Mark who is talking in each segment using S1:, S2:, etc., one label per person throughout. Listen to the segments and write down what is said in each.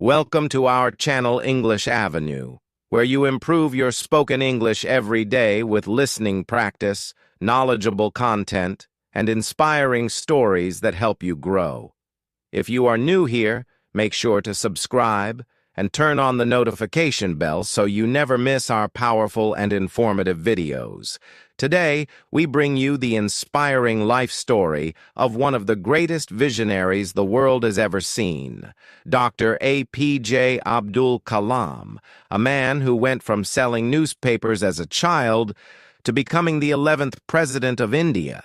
S1: Welcome to our channel English Avenue, where you improve your spoken English every day with listening practice, knowledgeable content, and inspiring stories that help you grow. If you are new here, make sure to subscribe and turn on the notification bell so you never miss our powerful and informative videos. Today, we bring you the inspiring life story of one of the greatest visionaries the world has ever seen, Dr. APJ Abdul Kalam, a man who went from selling newspapers as a child to becoming the 11th President of India.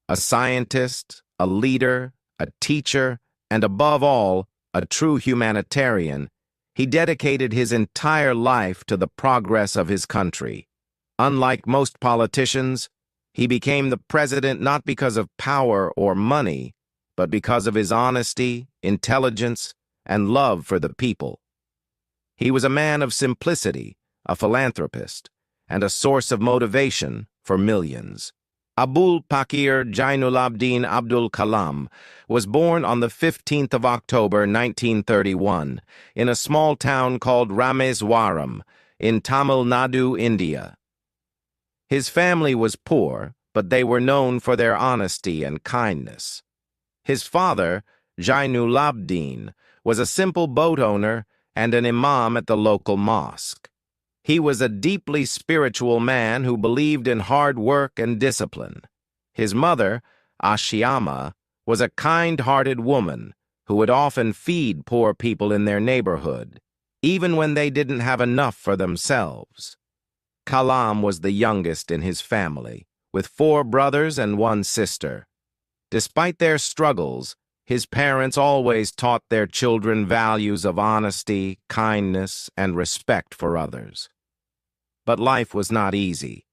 S1: A scientist, a leader, a teacher, and above all, a true humanitarian, he dedicated his entire life to the progress of his country. Unlike most politicians, he became the president not because of power or money, but because of his honesty, intelligence, and love for the people. He was a man of simplicity, a philanthropist, and a source of motivation for millions. Abul Pakir Jainulabdin Abdul Kalam was born on the 15th of October 1931 in a small town called Rameswaram in Tamil Nadu, India. His family was poor, but they were known for their honesty and kindness. His father, Jainulabdin, was a simple boat owner and an imam at the local mosque. He was a deeply spiritual man who believed in hard work and discipline. His mother, Ashiama, was a kind-hearted woman who would often feed poor people in their neighborhood, even when they didn't have enough for themselves. Kalam was the youngest in his family, with 4 brothers and 1 sister. Despite their struggles, his parents always taught their children values of honesty, kindness, and respect for others. But life was not easy.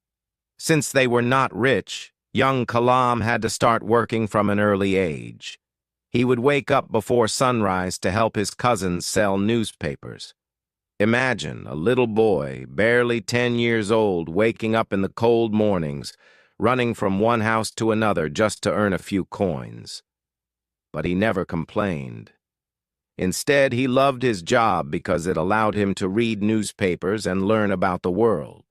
S1: Since they were not rich, young Kalam had to start working from an early age. He would wake up before sunrise to help his cousins sell newspapers. Imagine a little boy, barely 10 years old, waking up in the cold mornings, running from one house to another just to earn a few coins. But he never complained. Instead, he loved his job because it allowed him to read newspapers and learn about the world.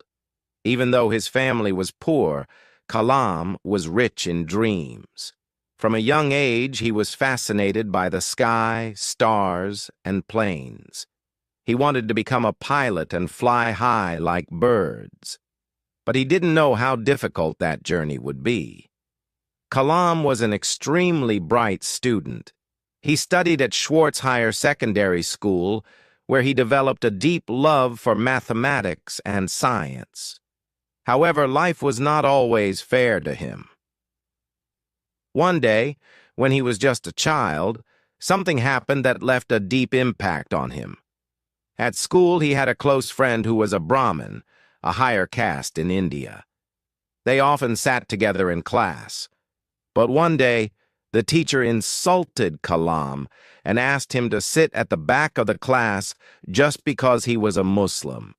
S1: Even though his family was poor, Kalam was rich in dreams. From a young age, he was fascinated by the sky, stars, and planes. He wanted to become a pilot and fly high like birds. But he didn't know how difficult that journey would be. Kalam was an extremely bright student. He studied at Schwartz Higher Secondary School, where he developed a deep love for mathematics and science. However, life was not always fair to him. One day, when he was just a child, something happened that left a deep impact on him. At school, he had a close friend who was a Brahmin, a higher caste in India. They often sat together in class. But one day, the teacher insulted Kalam and asked him to sit at the back of the class just because he was a Muslim.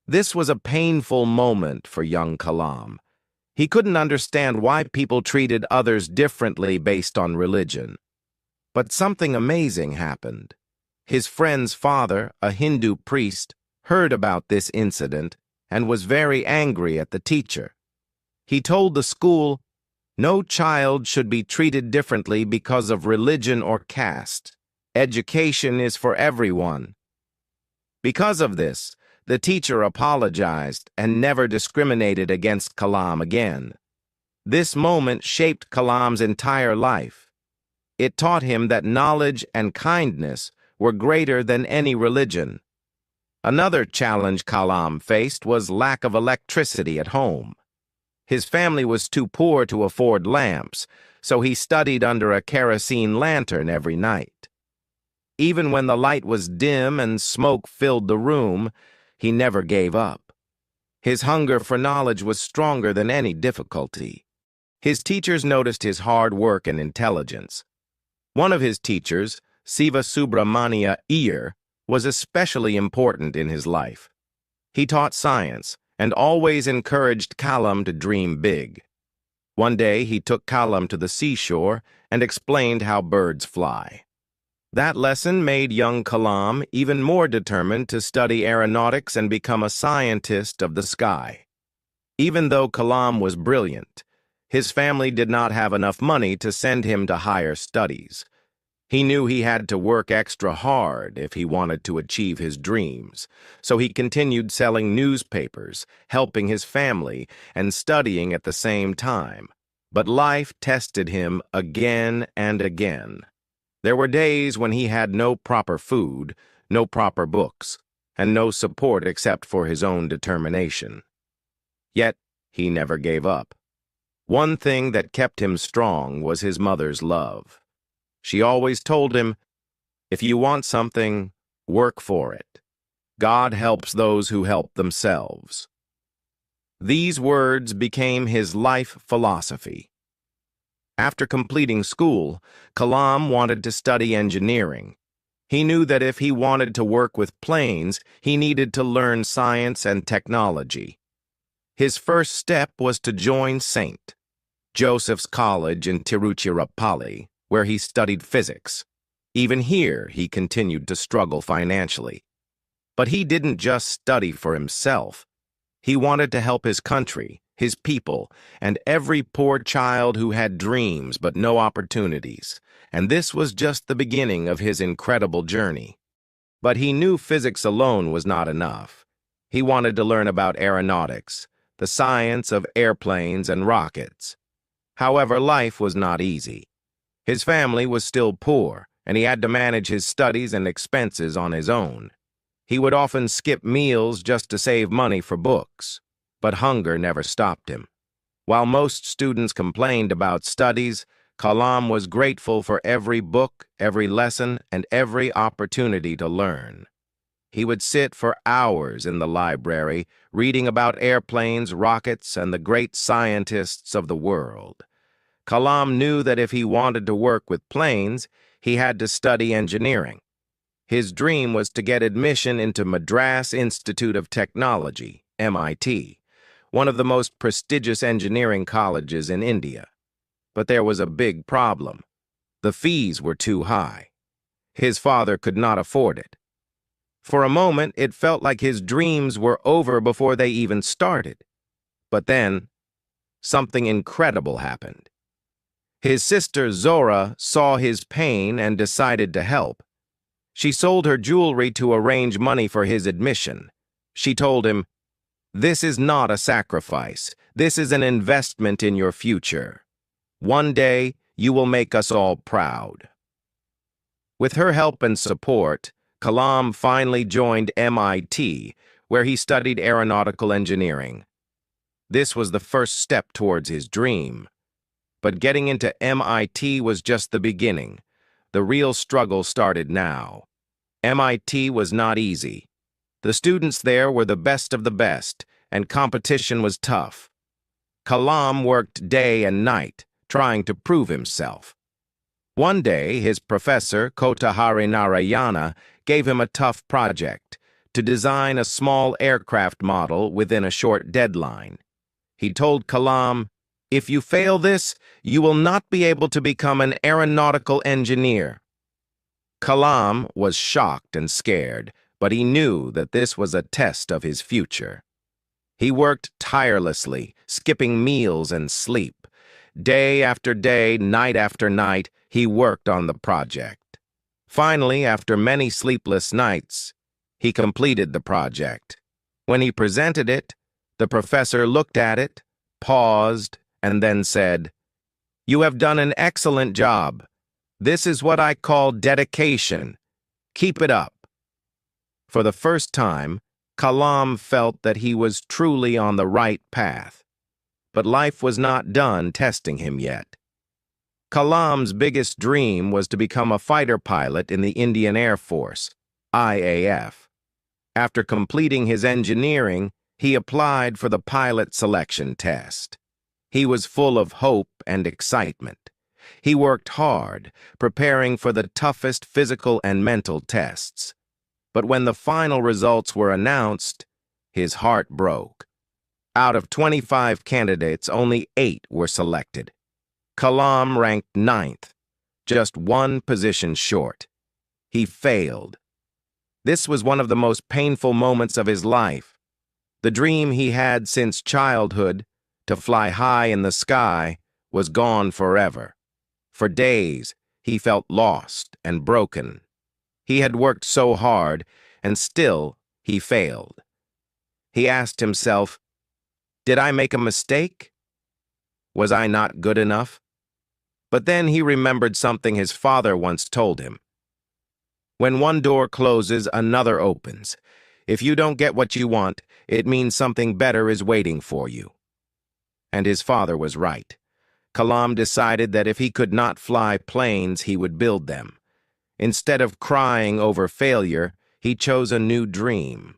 S1: This was a painful moment for young Kalam. He couldn't understand why people treated others differently based on religion. But something amazing happened. His friend's father, a Hindu priest, heard about this incident and was very angry at the teacher. He told the school, "No child should be treated differently because of religion or caste. Education is for everyone." Because of this, the teacher apologized and never discriminated against Kalam again. This moment shaped Kalam's entire life. It taught him that knowledge and kindness were greater than any religion. Another challenge Kalam faced was lack of electricity at home. His family was too poor to afford lamps, so he studied under a kerosene lantern every night. Even when the light was dim and smoke filled the room, he never gave up. His hunger for knowledge was stronger than any difficulty. His teachers noticed his hard work and intelligence. One of his teachers, Siva Subramania Iyer, was especially important in his life. He taught science and always encouraged Kalam to dream big. One day he took Kalam to the seashore and explained how birds fly. That lesson made young Kalam even more determined to study aeronautics and become a scientist of the sky. Even though Kalam was brilliant, his family did not have enough money to send him to higher studies. He knew he had to work extra hard if he wanted to achieve his dreams, so he continued selling newspapers, helping his family, and studying at the same time. But life tested him again and again. There were days when he had no proper food, no proper books, and no support except for his own determination. Yet, he never gave up. One thing that kept him strong was his mother's love. She always told him, "If you want something, work for it. God helps those who help themselves." These words became his life philosophy. After completing school, Kalam wanted to study engineering. He knew that if he wanted to work with planes, he needed to learn science and technology. His first step was to join St. Joseph's College in Tiruchirappalli, where he studied physics. Even here, he continued to struggle financially. But he didn't just study for himself. He wanted to help his country, his people, and every poor child who had dreams but no opportunities. And this was just the beginning of his incredible journey. But he knew physics alone was not enough. He wanted to learn about aeronautics, the science of airplanes and rockets. However, life was not easy. His family was still poor, and he had to manage his studies and expenses on his own. He would often skip meals just to save money for books, but hunger never stopped him. While most students complained about studies, Kalam was grateful for every book, every lesson, and every opportunity to learn. He would sit for hours in the library, reading about airplanes, rockets, and the great scientists of the world. Kalam knew that if he wanted to work with planes, he had to study engineering. His dream was to get admission into Madras Institute of Technology, MIT, one of the most prestigious engineering colleges in India. But there was a big problem. The fees were too high. His father could not afford it. For a moment, it felt like his dreams were over before they even started. But then, something incredible happened. His sister Zora saw his pain and decided to help. She sold her jewelry to arrange money for his admission. She told him, "This is not a sacrifice. This is an investment in your future. One day, you will make us all proud." With her help and support, Kalam finally joined MIT, where he studied aeronautical engineering. This was the first step towards his dream. But getting into MIT was just the beginning. The real struggle started now. MIT was not easy. The students there were the best of the best, and competition was tough. Kalam worked day and night, trying to prove himself. One day, his professor, Kotahari Narayana, gave him a tough project to design a small aircraft model within a short deadline. He told Kalam, "If you fail this, you will not be able to become an aeronautical engineer." Kalam was shocked and scared, but he knew that this was a test of his future. He worked tirelessly, skipping meals and sleep. Day after day, night after night, he worked on the project. Finally, after many sleepless nights, he completed the project. When he presented it, the professor looked at it, paused, and then said, "You have done an excellent job. This is what I call dedication. Keep it up." For the first time, Kalam felt that he was truly on the right path. But life was not done testing him yet. Kalam's biggest dream was to become a fighter pilot in the Indian Air Force, IAF. After completing his engineering, he applied for the pilot selection test. He was full of hope and excitement. He worked hard, preparing for the toughest physical and mental tests. But when the final results were announced, his heart broke. Out of 25 candidates, only 8 were selected. Kalam ranked 9th, just one position short. He failed. This was one of the most painful moments of his life. The dream he had since childhood, to fly high in the sky, was gone forever. For days, he felt lost and broken. He had worked so hard, and still he failed. He asked himself, "Did I make a mistake? Was I not good enough?" But then he remembered something his father once told him. When one door closes, another opens. If you don't get what you want, it means something better is waiting for you. And his father was right. Kalam decided that if he could not fly planes, he would build them. Instead of crying over failure, he chose a new dream.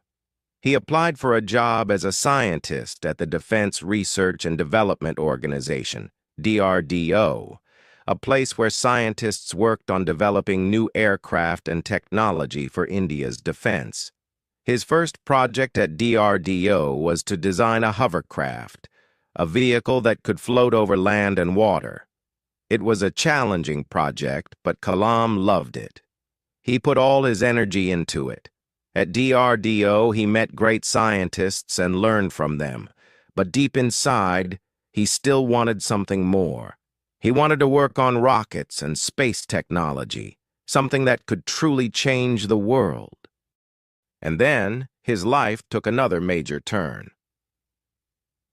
S1: He applied for a job as a scientist at the Defense Research and Development Organization, DRDO, a place where scientists worked on developing new aircraft and technology for India's defense. His first project at DRDO was to design a hovercraft, a vehicle that could float over land and water. It was a challenging project, but Kalam loved it. He put all his energy into it. At DRDO, he met great scientists and learned from them, but deep inside, he still wanted something more. He wanted to work on rockets and space technology, something that could truly change the world. And then, his life took another major turn.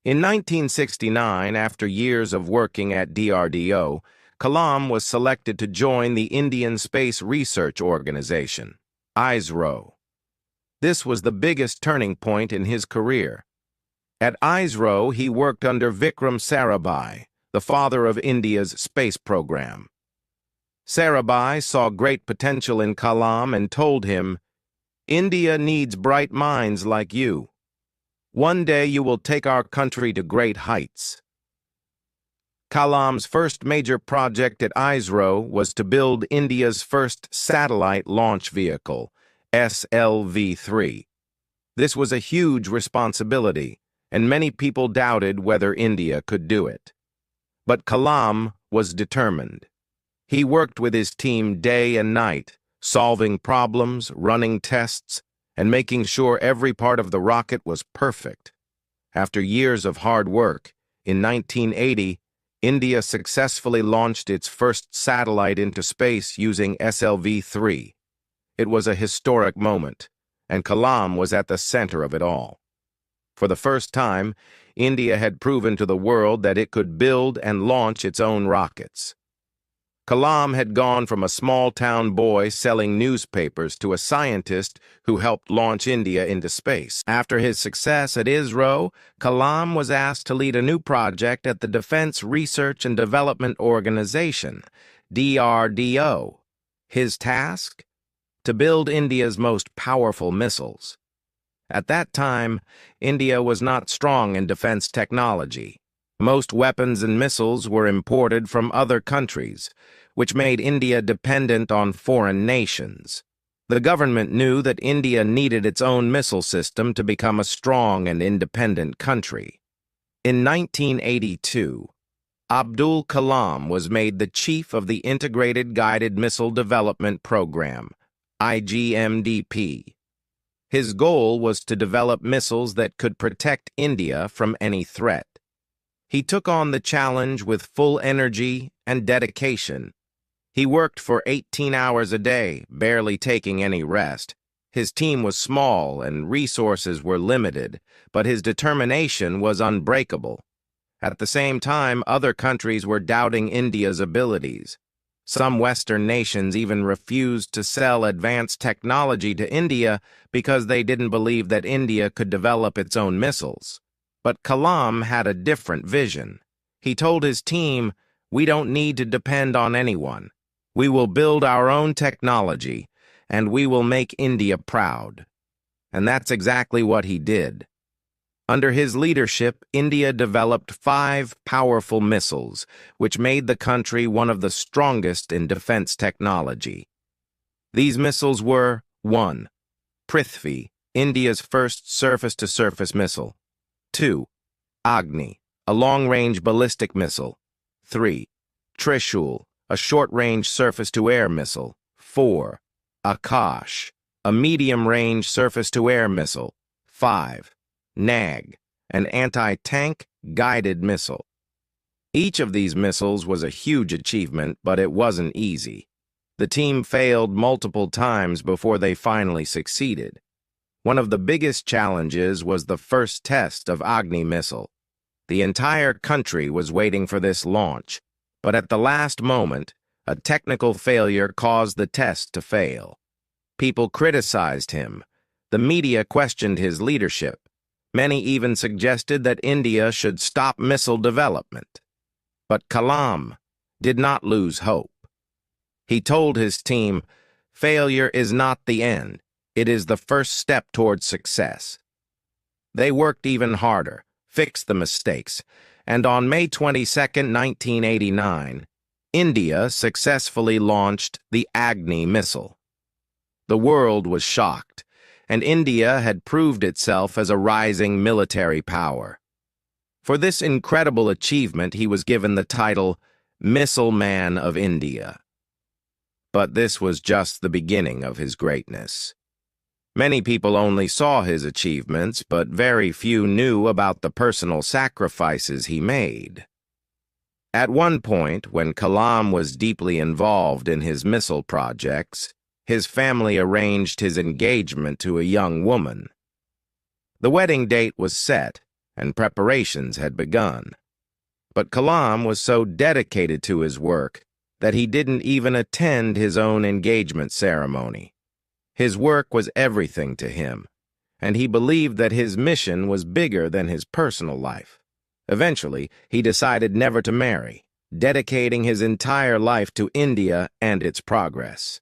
S1: In 1969, after years of working at DRDO, Kalam was selected to join the Indian Space Research Organization, ISRO. This was the biggest turning point in his career. At ISRO, he worked under Vikram Sarabhai, the father of India's space program. Sarabhai saw great potential in Kalam and told him, "India needs bright minds like you. One day you will take our country to great heights." Kalam's first major project at ISRO was to build India's first satellite launch vehicle, SLV-3. This was a huge responsibility, and many people doubted whether India could do it. But Kalam was determined. He worked with his team day and night, solving problems, running tests, and making sure every part of the rocket was perfect. After years of hard work, in 1980, India successfully launched its first satellite into space using SLV-3. It was a historic moment, and Kalam was at the center of it all. For the first time, India had proven to the world that it could build and launch its own rockets. Kalam had gone from a small-town boy selling newspapers to a scientist who helped launch India into space. After his success at ISRO, Kalam was asked to lead a new project at the Defense Research and Development Organization, DRDO. His task? To build India's most powerful missiles. At that time, India was not strong in defense technology. Most weapons and missiles were imported from other countries, which made India dependent on foreign nations. The government knew that India needed its own missile system to become a strong and independent country. In 1982, Abdul Kalam was made the chief of the Integrated Guided Missile Development Program, IGMDP. His goal was to develop missiles that could protect India from any threat. He took on the challenge with full energy and dedication. He worked for 18 hours a day, barely taking any rest. His team was small and resources were limited, but his determination was unbreakable. At the same time, other countries were doubting India's abilities. Some Western nations even refused to sell advanced technology to India because they didn't believe that India could develop its own missiles. But Kalam had a different vision. He told his team, "We don't need to depend on anyone. We will build our own technology, and we will make India proud." And that's exactly what he did. Under his leadership, India developed 5 powerful missiles, which made the country one of the strongest in defense technology. These missiles were 1. Prithvi, India's first surface-to-surface missile. 2. Agni, a long-range ballistic missile. 3. Trishul, a short-range surface-to-air missile. 4. Akash, a medium-range surface-to-air missile. 5. Nag, an anti-tank guided missile. Each of these missiles was a huge achievement, but it wasn't easy. The team failed multiple times before they finally succeeded. One of the biggest challenges was the first test of Agni missile. The entire country was waiting for this launch, but at the last moment, a technical failure caused the test to fail. People criticized him. The media questioned his leadership. Many even suggested that India should stop missile development. But Kalam did not lose hope. He told his team, "Failure is not the end. It is the first step towards success." They worked even harder, fixed the mistakes, and on May 22, 1989, India successfully launched the Agni missile. The world was shocked, and India had proved itself as a rising military power. For this incredible achievement, he was given the title Missile Man of India. But this was just the beginning of his greatness. Many people only saw his achievements, but very few knew about the personal sacrifices he made. At one point, when Kalam was deeply involved in his missile projects, his family arranged his engagement to a young woman. The wedding date was set, and preparations had begun. But Kalam was so dedicated to his work that he didn't even attend his own engagement ceremony. His work was everything to him, and he believed that his mission was bigger than his personal life. Eventually, he decided never to marry, dedicating his entire life to India and its progress.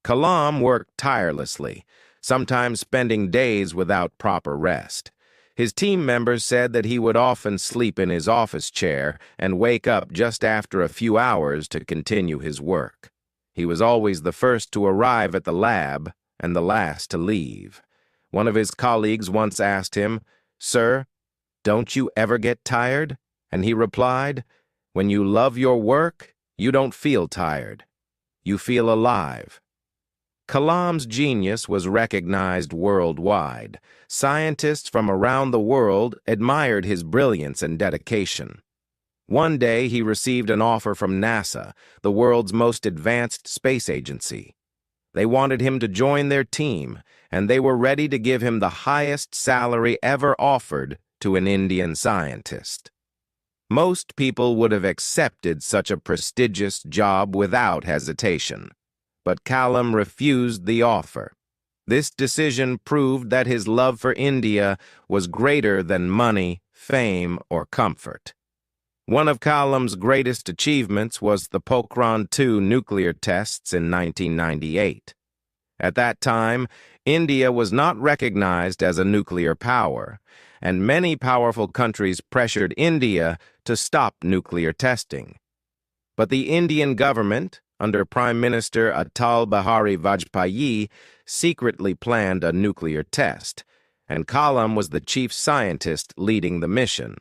S1: Kalam worked tirelessly, sometimes spending days without proper rest. His team members said that he would often sleep in his office chair and wake up just after a few hours to continue his work. He was always the first to arrive at the lab and the last to leave. One of his colleagues once asked him, "Sir, don't you ever get tired?" And he replied, "When you love your work, you don't feel tired. You feel alive." Kalam's genius was recognized worldwide. Scientists from around the world admired his brilliance and dedication. One day, he received an offer from NASA, the world's most advanced space agency. They wanted him to join their team, and they were ready to give him the highest salary ever offered to an Indian scientist. Most people would have accepted such a prestigious job without hesitation. But Kalam refused the offer. This decision proved that his love for India was greater than money, fame, or comfort. One of Kalam's greatest achievements was the Pokhran-2 nuclear tests in 1998. At that time, India was not recognized as a nuclear power, and many powerful countries pressured India to stop nuclear testing. But the Indian government, under Prime Minister Atal Bihari Vajpayee, secretly planned a nuclear test, and Kalam was the chief scientist leading the mission.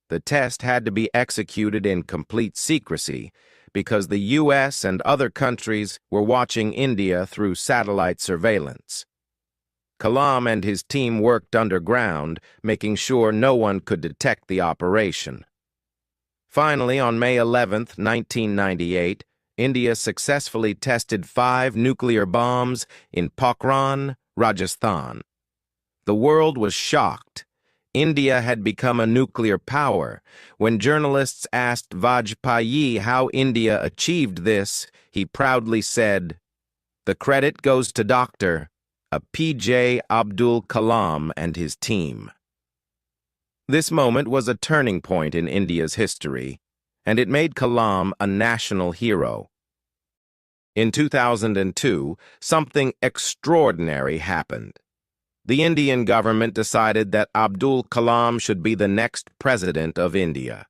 S1: The test had to be executed in complete secrecy because the U.S. and other countries were watching India through satellite surveillance. Kalam and his team worked underground, making sure no one could detect the operation. Finally, on May 11, 1998, India successfully tested 5 nuclear bombs in Pokhran, Rajasthan. The world was shocked. India had become a nuclear power. When journalists asked Vajpayee how India achieved this, he proudly said, "The credit goes to Dr. APJ Abdul Kalam and his team." This moment was a turning point in India's history, and it made Kalam a national hero. In 2002, something extraordinary happened. The Indian government decided that Abdul Kalam should be the next president of India.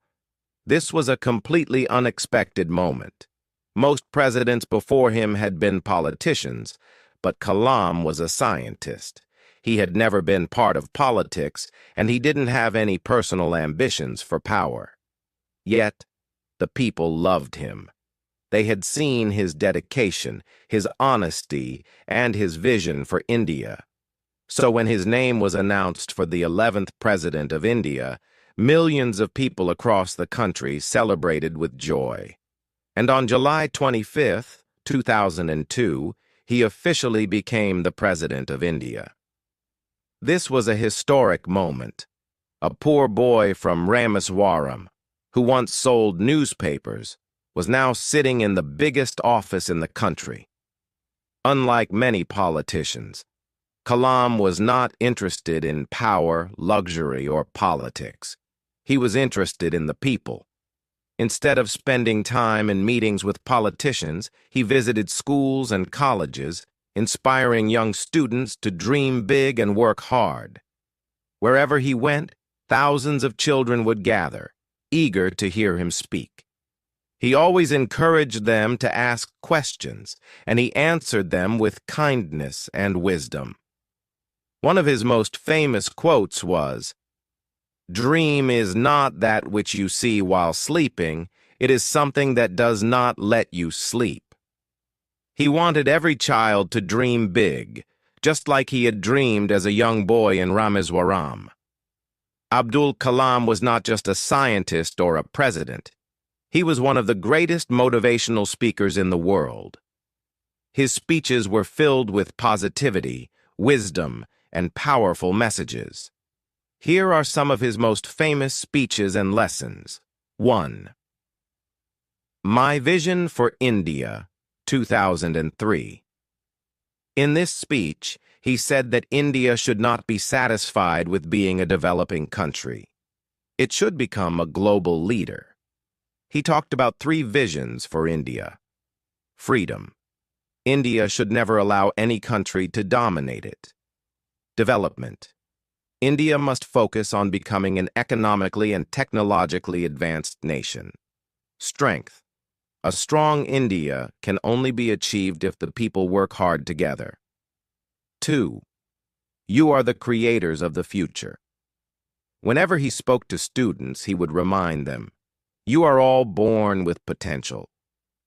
S1: This was a completely unexpected moment. Most presidents before him had been politicians, but Kalam was a scientist. He had never been part of politics, and he didn't have any personal ambitions for power. Yet, the people loved him. They had seen his dedication, his honesty, and his vision for India. So when his name was announced for the 11th President of India, millions of people across the country celebrated with joy. And on July 25th, 2002, he officially became the President of India. This was a historic moment. A poor boy from Rameswaram, who once sold newspapers, was now sitting in the biggest office in the country. Unlike many politicians, Kalam was not interested in power, luxury, or politics. He was interested in the people. Instead of spending time in meetings with politicians, he visited schools and colleges, inspiring young students to dream big and work hard. Wherever he went, thousands of children would gather, eager to hear him speak. He always encouraged them to ask questions, and he answered them with kindness and wisdom. One of his most famous quotes was, "Dream is not that which you see while sleeping, it is something that does not let you sleep." He wanted every child to dream big, just like he had dreamed as a young boy in Rameswaram. Abdul Kalam was not just a scientist or a president. He was one of the greatest motivational speakers in the world. His speeches were filled with positivity, wisdom, and powerful messages. Here are some of his most famous speeches and lessons. 1. My Vision for India, 2003. In this speech, he said that India should not be satisfied with being a developing country. It should become a global leader. He talked about 3 visions for India. Freedom. India should never allow any country to dominate it. Development. India must focus on becoming an economically and technologically advanced nation. Strength. A strong India can only be achieved if the people work hard together. 2. You are the creators of the future. Whenever he spoke to students, he would remind them, you are all born with potential.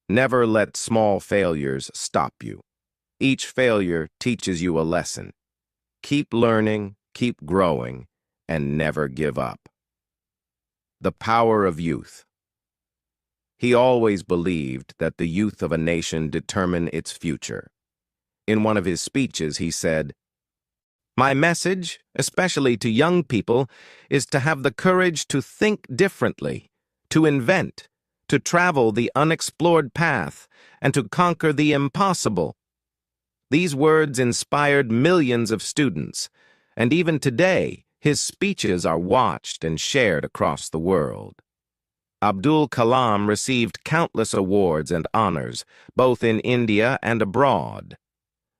S1: Never let small failures stop you. Each failure teaches you a lesson. Keep learning, keep growing, and never give up. The power of youth. He always believed that the youth of a nation determine its future. In one of his speeches, he said, "My message, especially to young people, is to have the courage to think differently, to invent, to travel the unexplored path, and to conquer the impossible." These words inspired millions of students, and even today, his speeches are watched and shared across the world. Abdul Kalam received countless awards and honors, both in India and abroad.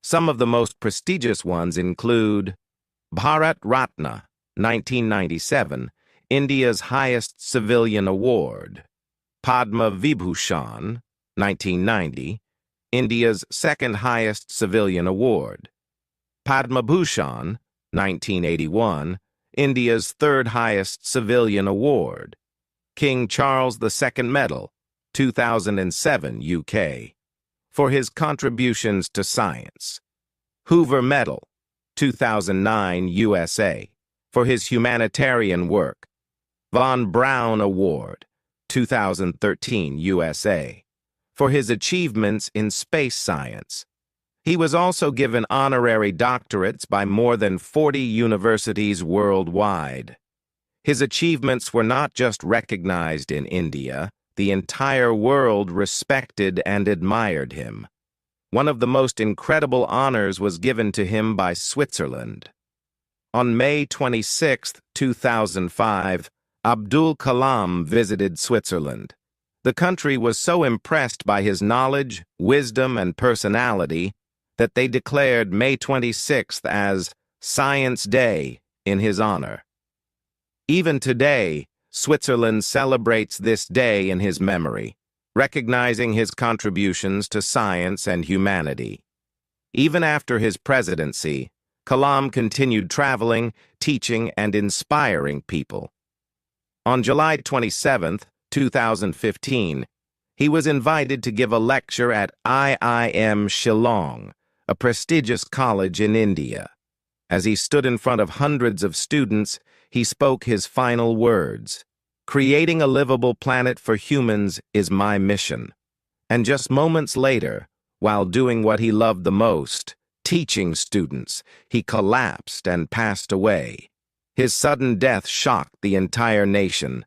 S1: Some of the most prestigious ones include Bharat Ratna, 1997, India's highest civilian award; Padma Vibhushan, 1990, India's second highest civilian award; Padma Bhushan, 1981, India's third highest civilian award; King Charles II Medal, 2007 UK, for his contributions to science; Hoover Medal, 2009 USA, for his humanitarian work; Von Braun Award, 2013 USA, for his achievements in space science. He was also given honorary doctorates by more than 40 universities worldwide. His achievements were not just recognized in India, the entire world respected and admired him. One of the most incredible honors was given to him by Switzerland. On May 26, 2005, Abdul Kalam visited Switzerland. The country was so impressed by his knowledge, wisdom, and personality that they declared May 26th as Science Day in his honor. Even today, Switzerland celebrates this day in his memory, recognizing his contributions to science and humanity. Even after his presidency, Kalam continued traveling, teaching, and inspiring people. On July 27, 2015, He was invited to give a lecture at IIM Shillong, a prestigious college in India. As he stood in front of hundreds of students, he spoke his final words. "Creating a livable planet for humans is my mission." And just moments later, while doing what he loved the most, teaching students, he collapsed and passed away. His sudden death shocked the entire nation.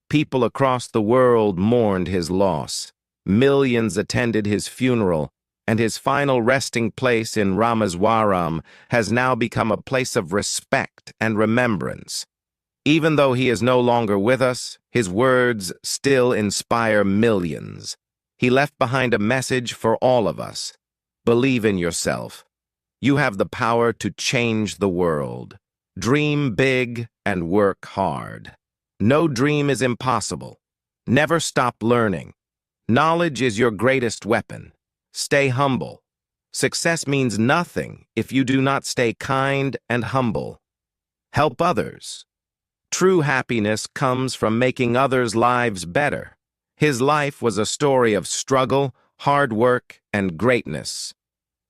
S1: People across the world mourned his loss. Millions attended his funeral, and his final resting place in Rameswaram has now become a place of respect and remembrance. Even though he is no longer with us, his words still inspire millions. He left behind a message for all of us. Believe in yourself. You have the power to change the world. Dream big and work hard. No dream is impossible. Never stop learning. Knowledge is your greatest weapon. Stay humble. Success means nothing if you do not stay kind and humble. Help others. True happiness comes from making others' lives better. His life was a story of struggle, hard work, and greatness.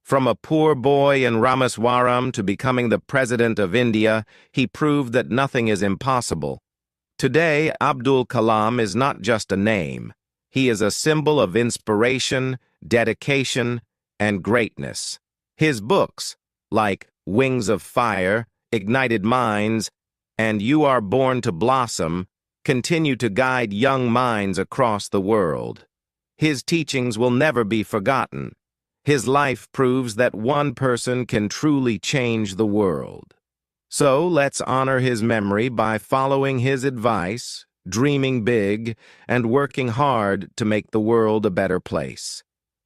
S1: From a poor boy in Rameswaram to becoming the President of India, he proved that nothing is impossible. Today, Abdul Kalam is not just a name. He is a symbol of inspiration, dedication, and greatness. His books, like Wings of Fire, Ignited Minds, and You Are Born to Blossom, continue to guide young minds across the world. His teachings will never be forgotten. His life proves that one person can truly change the world. So let's honor his memory by following his advice, dreaming big, and working hard to make the world a better place.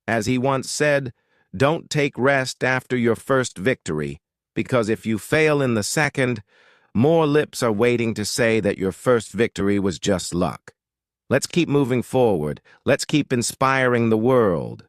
S1: As he once said, don't take rest after your first victory, because if you fail in the second, more lips are waiting to say that your first victory was just luck. Let's keep moving forward. Let's keep inspiring the world.